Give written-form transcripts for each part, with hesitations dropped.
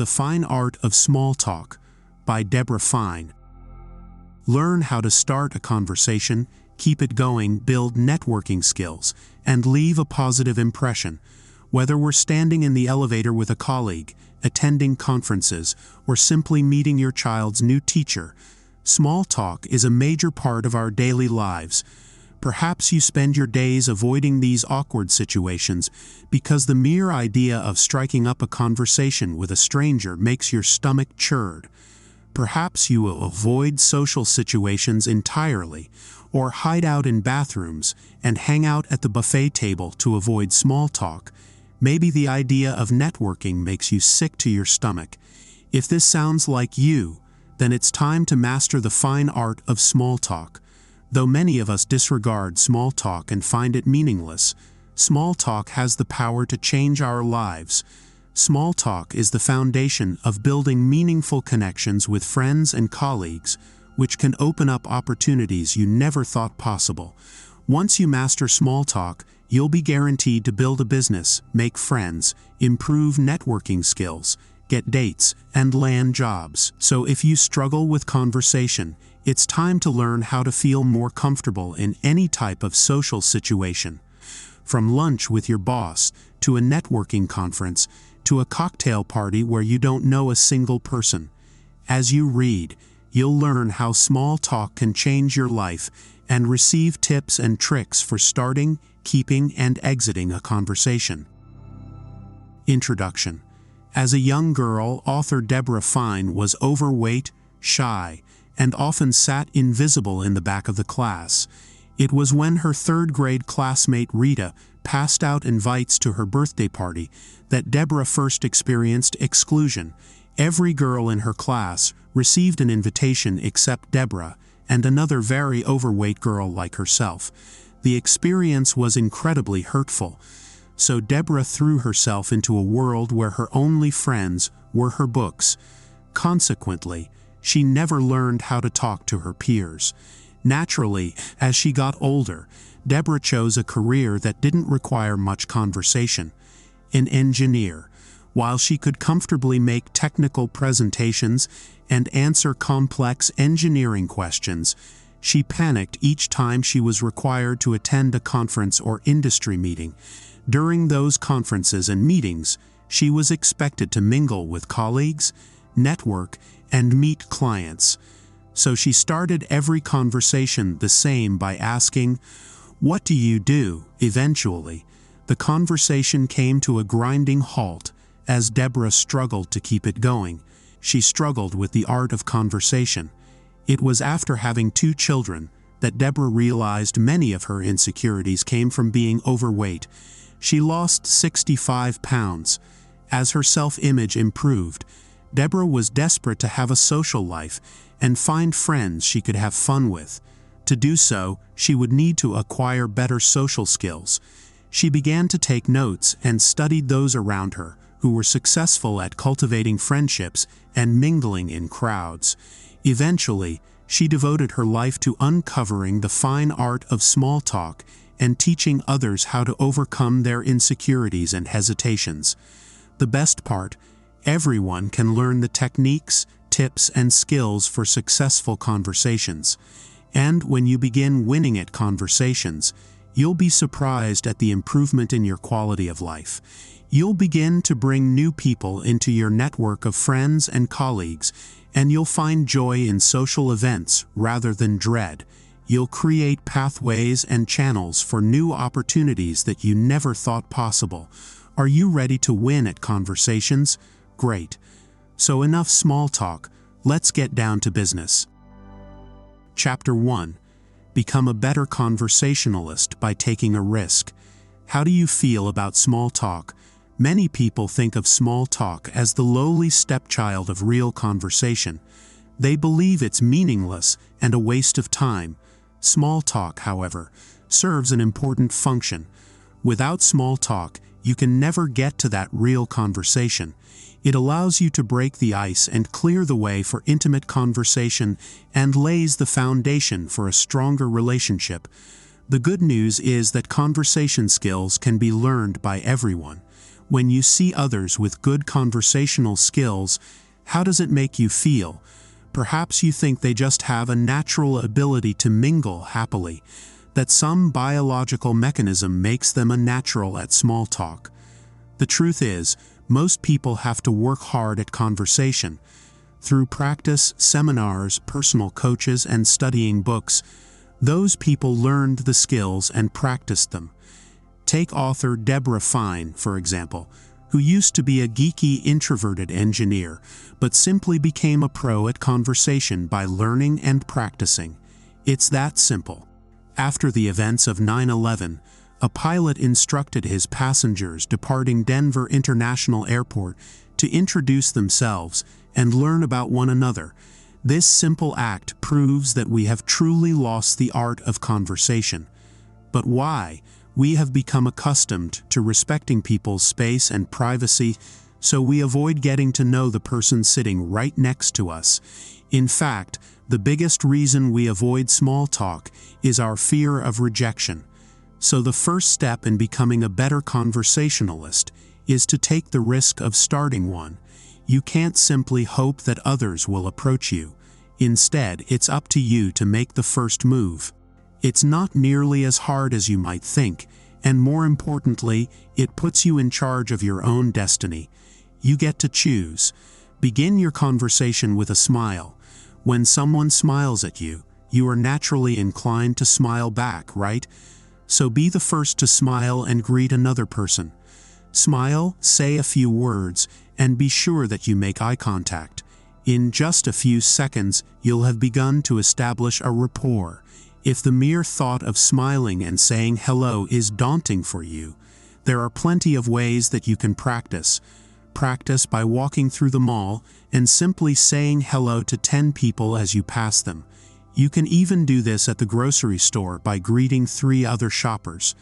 The Fine Art of Small Talk by Debra. Learn how to start a conversation, keep it going, build networking skills, and leave a positive impression. Whether we're standing in the elevator with a colleague, attending conferences, or simply meeting your child's new teacher, small talk is a major part of our daily lives. Perhaps you spend your days avoiding these awkward situations because the mere idea of striking up a conversation with a stranger makes your stomach churn. Perhaps you will avoid social situations entirely, or hide out in bathrooms and hang out at the buffet table to avoid small talk. Maybe the idea of networking makes you sick to your stomach. If this sounds like you, then it's time to master the fine art of small talk. Though many of us disregard small talk and find it meaningless, small talk has the power to change our lives. Small talk is the foundation of building meaningful connections with friends and colleagues, which can open up opportunities you never thought possible. Once you master small talk, you'll be guaranteed to build a business, make friends, improve networking skills, get dates, and land jobs. So if you struggle with conversation, it's time to learn how to feel more comfortable in any type of social situation. From lunch with your boss, to a networking conference, to a cocktail party where you don't know a single person. As you read, you'll learn how small talk can change your life and receive tips and tricks for starting, keeping, and exiting a conversation. Introduction. As a young girl, author Debra was overweight, shy, and often sat invisible in the back of the class. It was when her third-grade classmate Rita passed out invites to her birthday party that Debra first experienced exclusion. Every girl in her class received an invitation except Debra and another very overweight girl like herself. The experience was incredibly hurtful, so Debra threw herself into a world where her only friends were her books. Consequently, she never learned how to talk to her peers. Naturally, as she got older, Debra chose a career that didn't require much conversation. An engineer. While she could comfortably make technical presentations and answer complex engineering questions, she panicked each time she was required to attend a conference or industry meeting. During those conferences and meetings, she was expected to mingle with colleagues, network, and meet clients. So she started every conversation the same by asking, "What do you do?" Eventually, the conversation came to a grinding halt as Debra struggled to keep it going. She struggled with the art of conversation. It was after having 2 children that Debra realized many of her insecurities came from being overweight. She lost 65 pounds. As her self-image improved, Debra was desperate to have a social life and find friends she could have fun with. To do so, she would need to acquire better social skills. She began to take notes and studied those around her who were successful at cultivating friendships and mingling in crowds. Eventually, she devoted her life to uncovering the fine art of small talk and teaching others how to overcome their insecurities and hesitations. The best part, everyone can learn the techniques, tips, and skills for successful conversations. And when you begin winning at conversations, you'll be surprised at the improvement in your quality of life. You'll begin to bring new people into your network of friends and colleagues, and you'll find joy in social events rather than dread. You'll create pathways and channels for new opportunities that you never thought possible. Are you ready to win at conversations? Great. So enough small talk, let's get down to business. Chapter 1. Become a better conversationalist by taking a risk. How do you feel about small talk? Many people think of small talk as the lowly stepchild of real conversation. They believe it's meaningless and a waste of time. Small talk, however, serves an important function. Without small talk, you can never get to that real conversation. It allows you to break the ice and clear the way for intimate conversation and lays the foundation for a stronger relationship. The good news is that conversation skills can be learned by everyone. When you see others with good conversational skills, how does it make you feel? Perhaps you think they just have a natural ability to mingle happily, that some biological mechanism makes them a natural at small talk. The truth is, most people have to work hard at conversation. Through practice, seminars, personal coaches, and studying books, those people learned the skills and practiced them. Take author Debra, for example, who used to be a geeky, introverted engineer, but simply became a pro at conversation by learning and practicing. It's that simple. After the events of 9/11, a pilot instructed his passengers departing Denver International Airport to introduce themselves and learn about one another. This simple act proves that we have truly lost the art of conversation. But why? We have become accustomed to respecting people's space and privacy, so we avoid getting to know the person sitting right next to us. In fact, the biggest reason we avoid small talk is our fear of rejection. So the first step in becoming a better conversationalist is to take the risk of starting one. You can't simply hope that others will approach you. Instead, it's up to you to make the first move. It's not nearly as hard as you might think, and more importantly, it puts you in charge of your own destiny. You get to choose. Begin your conversation with a smile. When someone smiles at you, you are naturally inclined to smile back, right? So be the first to smile and greet another person. Smile, say a few words, and be sure that you make eye contact. In just a few seconds, you'll have begun to establish a rapport. If the mere thought of smiling and saying hello is daunting for you, there are plenty of ways that you can practice. Practice by walking through the mall and simply saying hello to 10 people as you pass them. You can even do this at the grocery store by greeting 3 other shoppers.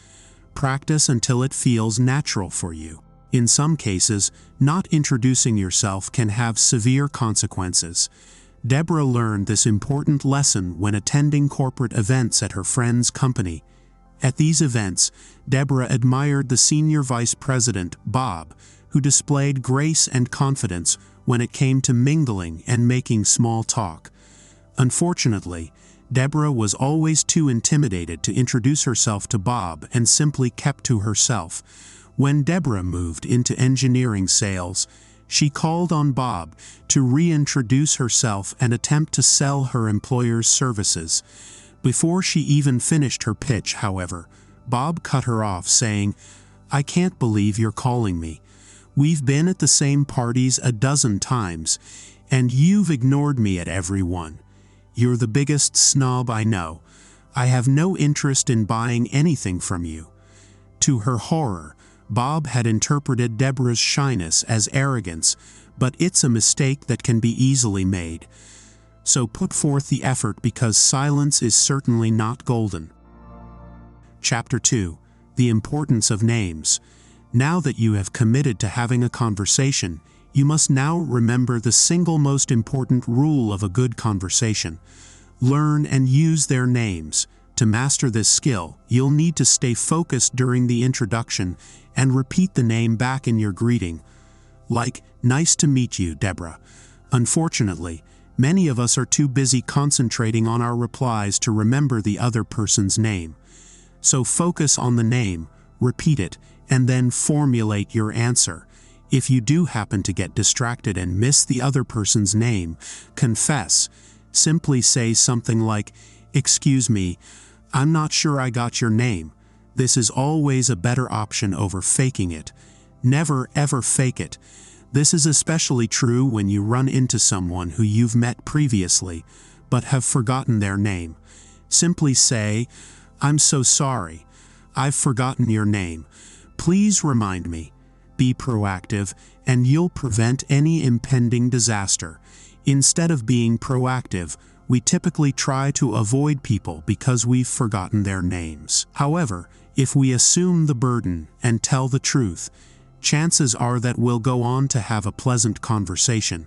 Practice until it feels natural for you. In some cases, not introducing yourself can have severe consequences. Debra learned this important lesson when attending corporate events at her friend's company. At these events, Debra admired the senior vice president, Bob, who displayed grace and confidence when it came to mingling and making small talk. Unfortunately, Debra was always too intimidated to introduce herself to Bob and simply kept to herself. When Debra moved into engineering sales, she called on Bob to reintroduce herself and attempt to sell her employer's services. Before she even finished her pitch, however, Bob cut her off, saying, "I can't believe you're calling me. We've been at the same parties a dozen times, and you've ignored me at every one. You're the biggest snob I know. I have no interest in buying anything from you." To her horror, Bob had interpreted Debra's shyness as arrogance, but it's a mistake that can be easily made. So put forth the effort, because silence is certainly not golden. Chapter 2. The Importance of Names. Now that you have committed to having a conversation, you must now remember the single most important rule of a good conversation. Learn and use their names. To master this skill, you'll need to stay focused during the introduction and repeat the name back in your greeting. Like, "Nice to meet you, Debra." Unfortunately, many of us are too busy concentrating on our replies to remember the other person's name. So focus on the name, repeat it, and then formulate your answer. If you do happen to get distracted and miss the other person's name, confess. Simply say something like, "Excuse me, I'm not sure I got your name." This is always a better option over faking it. Never ever fake it. This is especially true when you run into someone who you've met previously, but have forgotten their name. Simply say, "I'm so sorry. I've forgotten your name. Please remind me." Be proactive, and you'll prevent any impending disaster. Instead of being proactive, we typically try to avoid people because we've forgotten their names. However, if we assume the burden and tell the truth, chances are that we'll go on to have a pleasant conversation.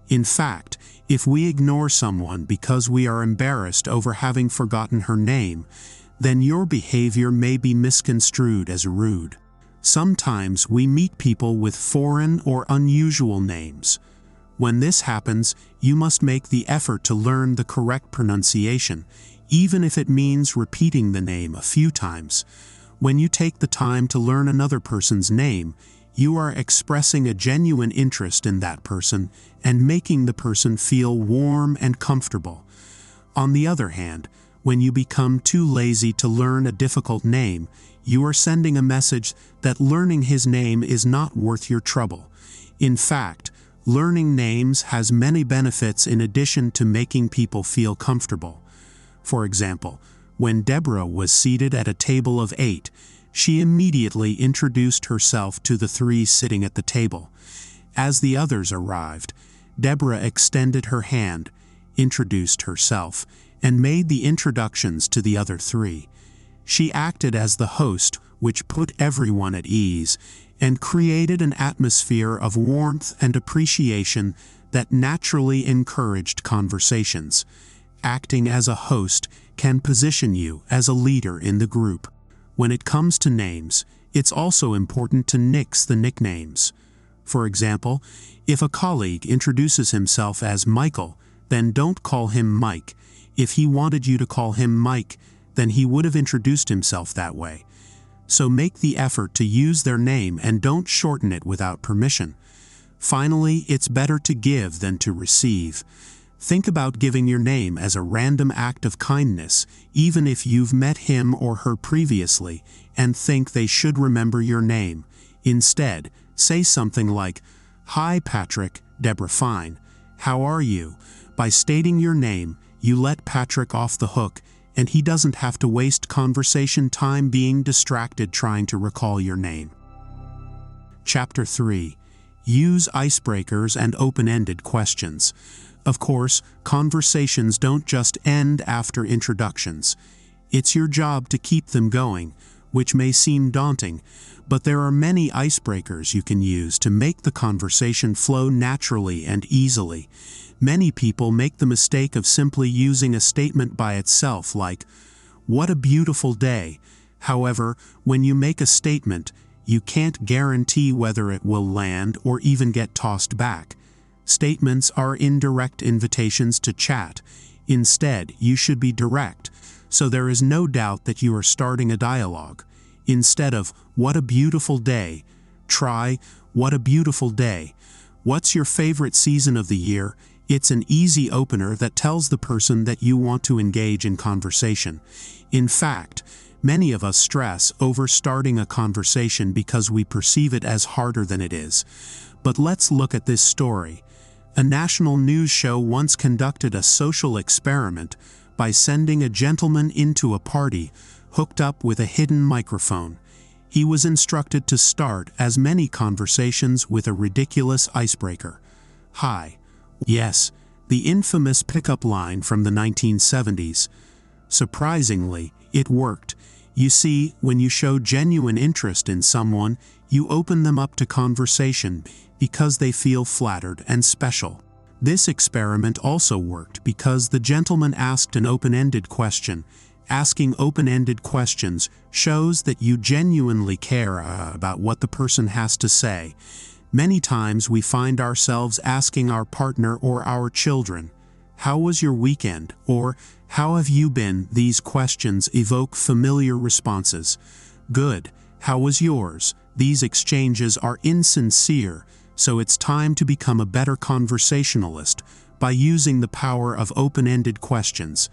In fact, if we ignore someone because we are embarrassed over having forgotten her name, then your behavior may be misconstrued as rude. Sometimes we meet people with foreign or unusual names. When this happens, you must make the effort to learn the correct pronunciation, even if it means repeating the name a few times. When you take the time to learn another person's name, you are expressing a genuine interest in that person and making the person feel warm and comfortable. On the other hand, when you become too lazy to learn a difficult name, you are sending a message that learning his name is not worth your trouble. In fact, learning names has many benefits in addition to making people feel comfortable. For example, when Debra was seated at a table of 8, she immediately introduced herself to the 3 sitting at the table. As the others arrived, Debra extended her hand, introduced herself, and made the introductions to the other 3. She acted as the host, which put everyone at ease, and created an atmosphere of warmth and appreciation that naturally encouraged conversations. Acting as a host can position you as a leader in the group. When it comes to names, it's also important to nix the nicknames. For example, if a colleague introduces himself as Michael, then don't call him Mike. If he wanted you to call him Mike, then he would have introduced himself that way. So make the effort to use their name and don't shorten it without permission. Finally, it's better to give than to receive. Think about giving your name as a random act of kindness, even if you've met him or her previously and think they should remember your name. Instead, say something like, "Hi Patrick, Debra fine. How are you?" By stating your name, you let Patrick off the hook, and he doesn't have to waste conversation time being distracted trying to recall your name. Chapter 3. Use icebreakers and open-ended questions. Of course, conversations don't just end after introductions. It's your job to keep them going, which may seem daunting, but there are many icebreakers you can use to make the conversation flow naturally and easily. Many people make the mistake of simply using a statement by itself like, "What a beautiful day." However, when you make a statement, you can't guarantee whether it will land or even get tossed back. Statements are indirect invitations to chat. Instead, you should be direct, so there is no doubt that you are starting a dialogue. Instead of, "What a beautiful day," try, "What a beautiful day. What's your favorite season of the year?" It's an easy opener that tells the person that you want to engage in conversation. In fact, many of us stress over starting a conversation because we perceive it as harder than it is. But let's look at this story. A national news show once conducted a social experiment by sending a gentleman into a party hooked up with a hidden microphone. He was instructed to start as many conversations with a ridiculous icebreaker. "Hi." Yes, the infamous pickup line from the 1970s. Surprisingly, it worked. You see, when you show genuine interest in someone, you open them up to conversation because they feel flattered and special. This experiment also worked because the gentleman asked an open-ended question. Asking open-ended questions shows that you genuinely care about what the person has to say. Many times we find ourselves asking our partner or our children, "How was your weekend?" or "How have you been?" These questions evoke familiar responses. "Good. How was yours?" These exchanges are insincere, so it's time to become a better conversationalist by using the power of open-ended questions.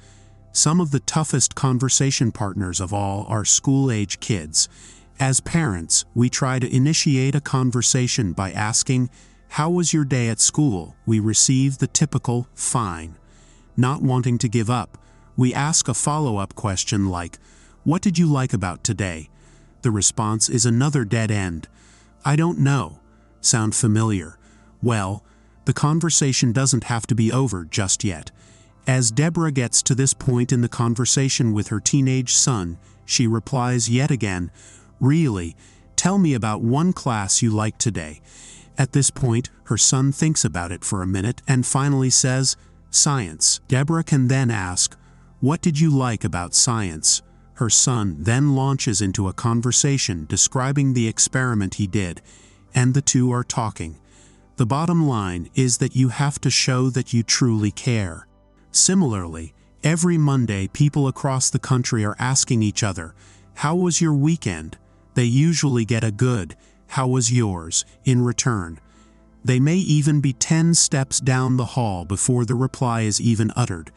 Some of the toughest conversation partners of all are school-age kids. As parents, we try to initiate a conversation by asking, "How was your day at school?" We receive the typical, "Fine." Not wanting to give up, we ask a follow-up question like, "What did you like about today?" The response is another dead end. "I don't know." Sound familiar? Well, the conversation doesn't have to be over just yet. As Debra gets to this point in the conversation with her teenage son, she replies yet again, "Really? Tell me about one class you liked today." At this point, her son thinks about it for a minute and finally says, "Science." Debra can then ask, "What did you like about science?" Her son then launches into a conversation describing the experiment he did, and the two are talking. The bottom line is that you have to show that you truly care. Similarly, every Monday people across the country are asking each other, "How was your weekend?" They usually get a good, "How was yours?" in return. They may even be 10 steps down the hall before the reply is even uttered.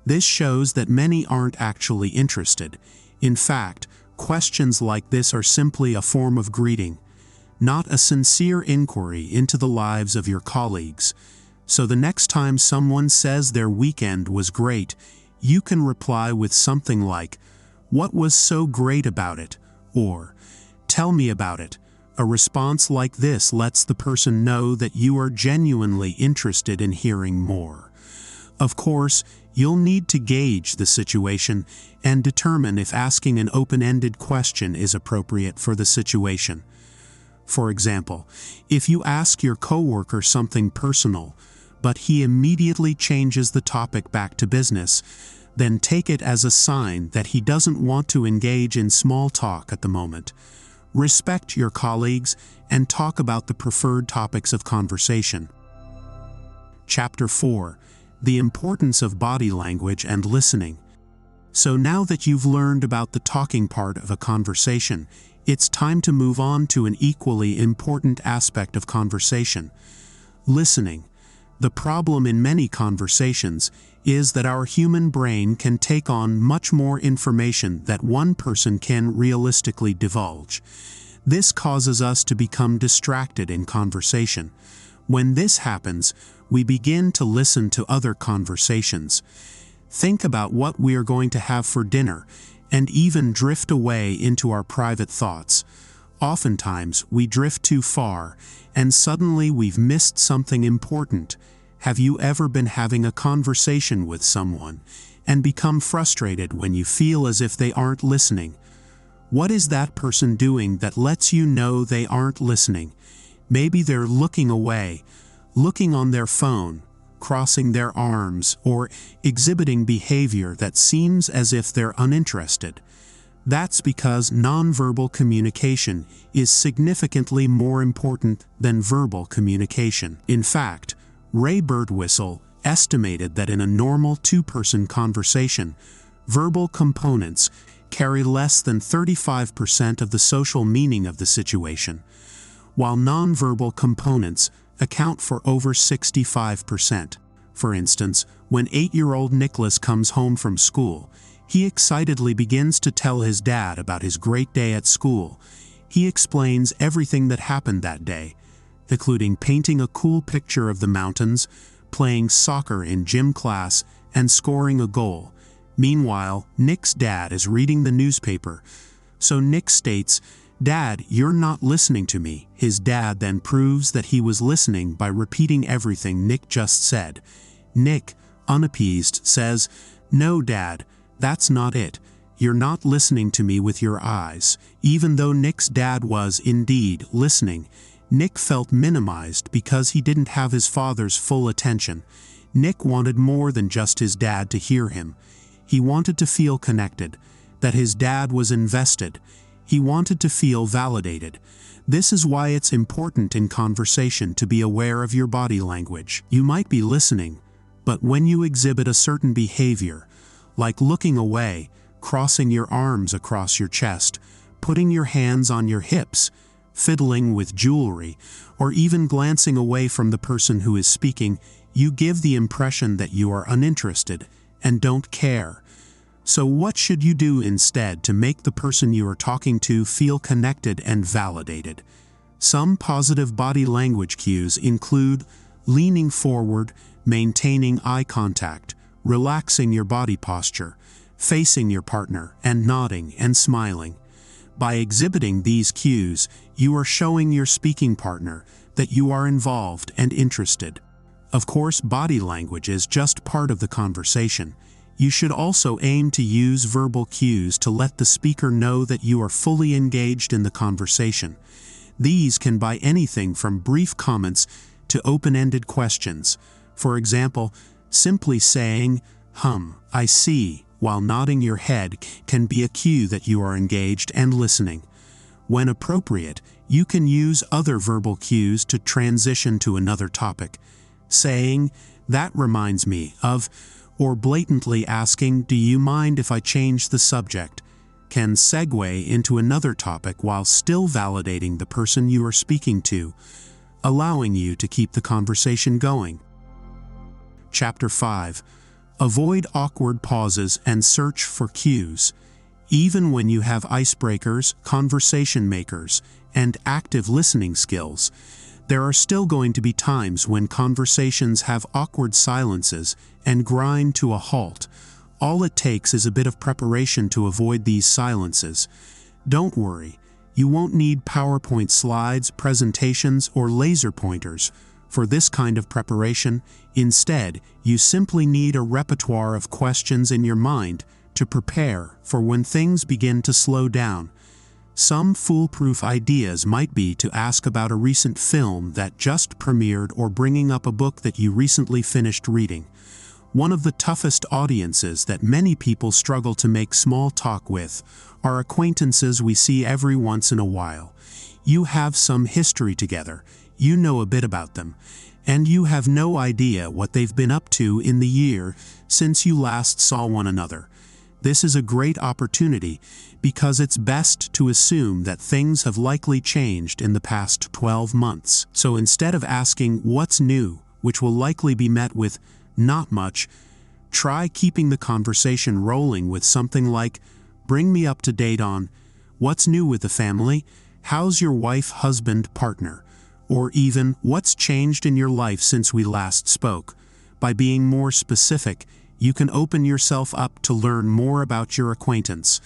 This shows that many aren't actually interested. In fact, questions like this are simply a form of greeting, not a sincere inquiry into the lives of your colleagues. So the next time someone says their weekend was great, you can reply with something like, "What was so great about it?" or "Tell me about it." A response like this lets the person know that you are genuinely interested in hearing more. Of course, you'll need to gauge the situation and determine if asking an open-ended question is appropriate for the situation. For example, if you ask your coworker something personal, but he immediately changes the topic back to business, then take it as a sign that he doesn't want to engage in small talk at the moment. Respect your colleagues and talk about the preferred topics of conversation. Chapter 4. The importance of body language and listening. So now that you've learned about the talking part of a conversation, it's time to move on to an equally important aspect of conversation: listening. The problem in many conversations is that our human brain can take on much more information that one person can realistically divulge. This causes us to become distracted in conversation. When this happens, we begin to listen to other conversations, think about what we are going to have for dinner, and even drift away into our private thoughts. Oftentimes, we drift too far, and suddenly we've missed something important. Have you ever been having a conversation with someone and become frustrated when you feel as if they aren't listening? What is that person doing that lets you know they aren't listening? Maybe they're looking away, looking on their phone, crossing their arms, or exhibiting behavior that seems as if they're uninterested. That's because nonverbal communication is significantly more important than verbal communication. In fact, Ray Birdwhistle estimated that in a normal two-person conversation, verbal components carry less than 35% of the social meaning of the situation, while nonverbal components account for over 65%. For instance, when 8-year-old Nicholas comes home from school, he excitedly begins to tell his dad about his great day at school. He explains everything that happened that day, including painting a cool picture of the mountains, playing soccer in gym class, and scoring a goal. Meanwhile, Nick's dad is reading the newspaper. So Nick states, "Dad, you're not listening to me." His dad then proves that he was listening by repeating everything Nick just said. Nick, unappeased, says, "No, Dad, that's not it. You're not listening to me with your eyes." Even though Nick's dad was, indeed, listening, Nick felt minimized because he didn't have his father's full attention. Nick wanted more than just his dad to hear him. He wanted to feel connected, that his dad was invested. He wanted to feel validated. This is why it's important in conversation to be aware of your body language. You might be listening, but when you exhibit a certain behavior, like looking away, crossing your arms across your chest, putting your hands on your hips, fiddling with jewelry, or even glancing away from the person who is speaking, you give the impression that you are uninterested and don't care. So what should you do instead to make the person you are talking to feel connected and validated? Some positive body language cues include leaning forward, maintaining eye contact, relaxing your body posture, facing your partner, and nodding and smiling. By exhibiting these cues, you are showing your speaking partner that you are involved and interested. Of course, body language is just part of the conversation. You should also aim to use verbal cues to let the speaker know that you are fully engaged in the conversation. These can be anything from brief comments to open-ended questions. For example, simply saying, I see," while nodding your head can be a cue that you are engaged and listening. When appropriate, you can use other verbal cues to transition to another topic, saying, "That reminds me of," or blatantly asking, "Do you mind if I change the subject?" can segue into another topic while still validating the person you are speaking to, allowing you to keep the conversation going. Chapter 5. Avoid awkward pauses and search for cues. Even when you have icebreakers, conversation makers, and active listening skills, there are still going to be times when conversations have awkward silences and grind to a halt. All it takes is a bit of preparation to avoid these silences. Don't worry, you won't need PowerPoint slides, presentations, or laser pointers for this kind of preparation. Instead, you simply need a repertoire of questions in your mind to prepare for when things begin to slow down. Some foolproof ideas might be to ask about a recent film that just premiered or bringing up a book that you recently finished reading. One of the toughest audiences that many people struggle to make small talk with are acquaintances we see every once in a while. You have some history together, you know a bit about them, and you have no idea what they've been up to in the year since you last saw one another. This is a great opportunity because it's best to assume that things have likely changed in the past 12 months. So instead of asking what's new, which will likely be met with "not much," try keeping the conversation rolling with something like, "Bring me up to date on what's new with the family, how's your wife, husband, partner," or even "What's changed in your life since we last spoke." By being more specific, you can open yourself up to learn more about your acquaintance.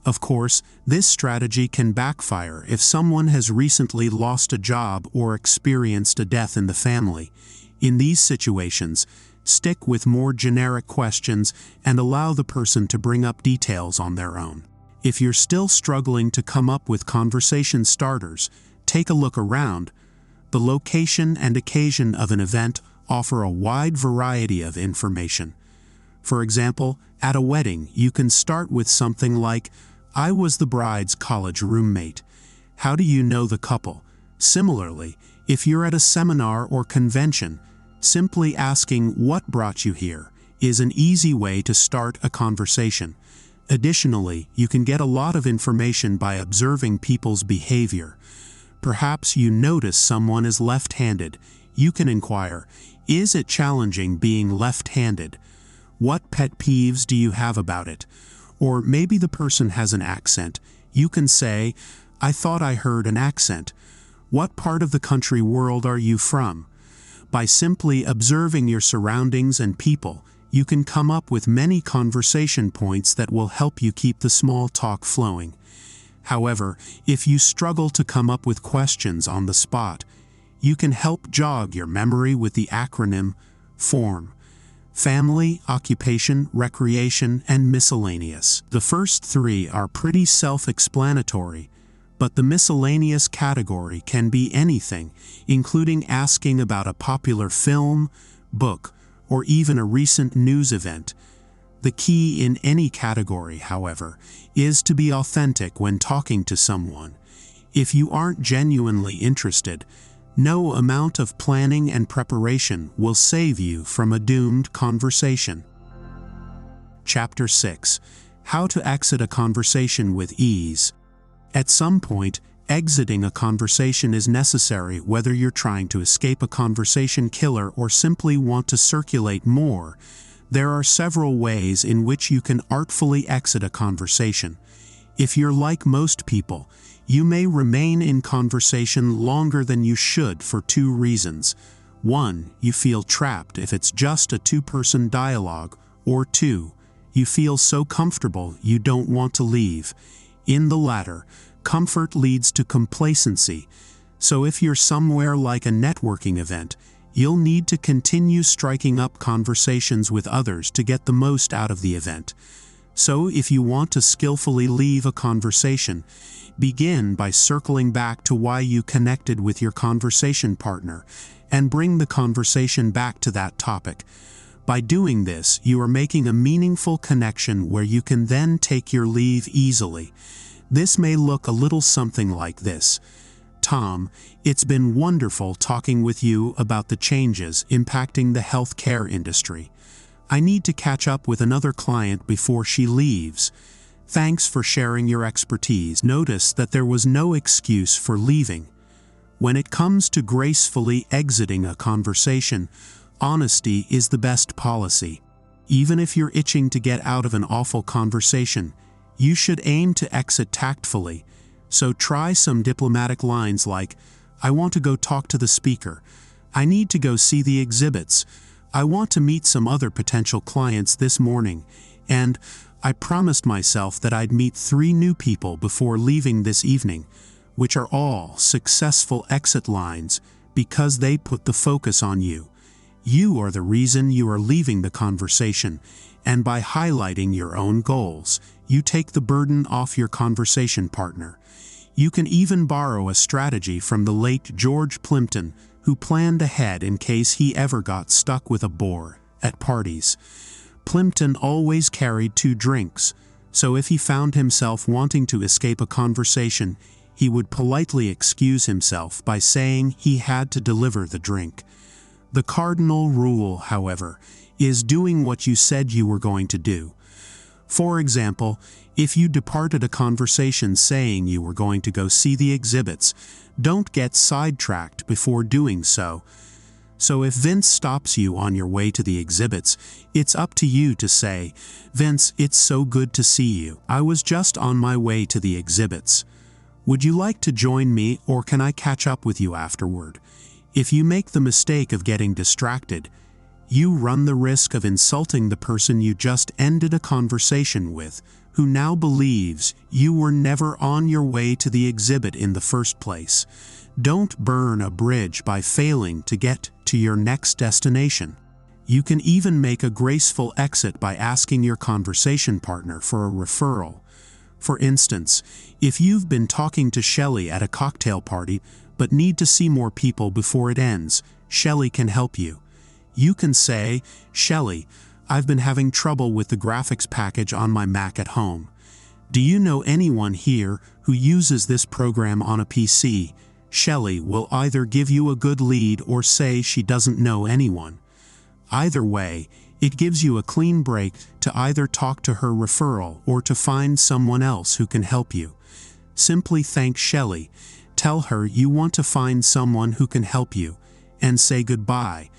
Of course, this strategy can backfire if someone has recently lost a job or experienced a death in the family. In these situations, stick with more generic questions and allow the person to bring up details on their own. If you're still struggling to come up with conversation starters, take a look around. The location and occasion of an event offer a wide variety of information. For example, at a wedding, you can start with something like, "I was the bride's college roommate. How do you know the couple?" Similarly, if you're at a seminar or convention, simply asking "What brought you here?" is an easy way to start a conversation. Additionally, you can get a lot of information by observing people's behavior. Perhaps you notice someone is left-handed. You can inquire, "Is it challenging being left-handed? What pet peeves do you have about it?" Or maybe the person has an accent. You can say, "I thought I heard an accent. What part of the country world are you from?" By simply observing your surroundings and people, you can come up with many conversation points that will help you keep the small talk flowing. However, if you struggle to come up with questions on the spot, you can help jog your memory with the acronym FORM: Family, Occupation, Recreation, and Miscellaneous. The first three are pretty self-explanatory, but the miscellaneous category can be anything, including asking about a popular film, book, or even a recent news event. The key in any category, however, is to be authentic when talking to someone. If you aren't genuinely interested, no amount of planning and preparation will save you from a doomed conversation. Chapter 6. How to exit a conversation with ease. At some point, exiting a conversation is necessary whether you're trying to escape a conversation killer or simply want to circulate more. There are several ways in which you can artfully exit a conversation. If you're like most people, you may remain in conversation longer than you should for two reasons. 1, you feel trapped if it's just a two-person dialogue, or 2, you feel so comfortable you don't want to leave. In the latter, comfort leads to complacency, so if you're somewhere like a networking event, you'll need to continue striking up conversations with others to get the most out of the event. So if you want to skillfully leave a conversation, begin by circling back to why you connected with your conversation partner and bring the conversation back to that topic. By doing this, you are making a meaningful connection where you can then take your leave easily. This may look a little something like this. Tom, it's been wonderful talking with you about the changes impacting the healthcare industry. I need to catch up with another client before she leaves. Thanks for sharing your expertise. Notice that there was no excuse for leaving. When it comes to gracefully exiting a conversation, honesty is the best policy. Even if you're itching to get out of an awful conversation, you should aim to exit tactfully. So try some diplomatic lines like, I want to go talk to the speaker. I need to go see the exhibits. I want to meet some other potential clients this morning. And I promised myself that I'd meet 3 new people before leaving this evening, which are all successful exit lines because they put the focus on you. You are the reason you are leaving the conversation, and by highlighting your own goals, you take the burden off your conversation partner. You can even borrow a strategy from the late George Plimpton, who planned ahead in case he ever got stuck with a bore at parties. Plimpton always carried 2 drinks, so if he found himself wanting to escape a conversation, he would politely excuse himself by saying he had to deliver the drink. The cardinal rule, however, is doing what you said you were going to do. For example, if you departed a conversation saying you were going to go see the exhibits, don't get sidetracked before doing so. So if Vince stops you on your way to the exhibits, it's up to you to say, Vince, it's so good to see you. I was just on my way to the exhibits. Would you like to join me, or can I catch up with you afterward? If you make the mistake of getting distracted, you run the risk of insulting the person you just ended a conversation with, who now believes you were never on your way to the exhibit in the first place. Don't burn a bridge by failing to get to your next destination. You can even make a graceful exit by asking your conversation partner for a referral. For instance, if you've been talking to Shelley at a cocktail party but need to see more people before it ends, Shelley can help you. You can say, Shelley, I've been having trouble with the graphics package on my Mac at home. Do you know anyone here who uses this program on a PC? Shelley will either give you a good lead or say she doesn't know anyone. Either way, it gives you a clean break to either talk to her referral or to find someone else who can help you. Simply thank Shelley, tell her you want to find someone who can help you, and say goodbye.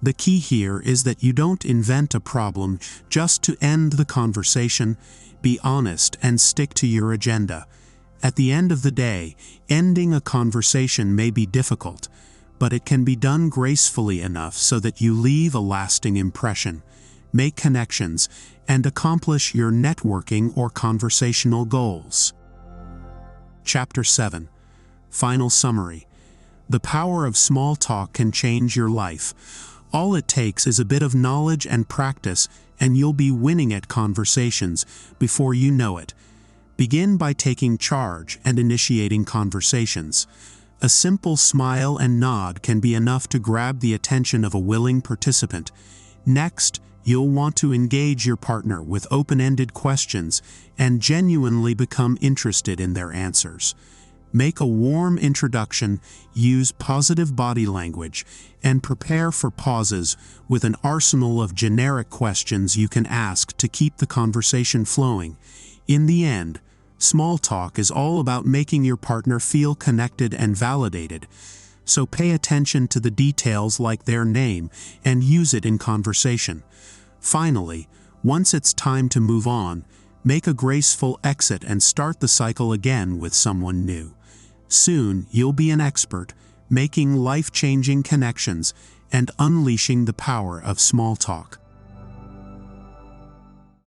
The key here is that you don't invent a problem just to end the conversation. Be honest and stick to your agenda. At the end of the day, ending a conversation may be difficult, but it can be done gracefully enough so that you leave a lasting impression, make connections, and accomplish your networking or conversational goals. Chapter 7. Final summary. The power of small talk can change your life. All it takes is a bit of knowledge and practice, and you'll be winning at conversations before you know it. Begin by taking charge and initiating conversations. A simple smile and nod can be enough to grab the attention of a willing participant. Next, you'll want to engage your partner with open-ended questions and genuinely become interested in their answers. Make a warm introduction, use positive body language, and prepare for pauses with an arsenal of generic questions you can ask to keep the conversation flowing. In the end, small talk is all about making your partner feel connected and validated, so pay attention to the details like their name and use it in conversation. Finally, once it's time to move on, make a graceful exit and start the cycle again with someone new. Soon, you'll be an expert, making life-changing connections and unleashing the power of small talk.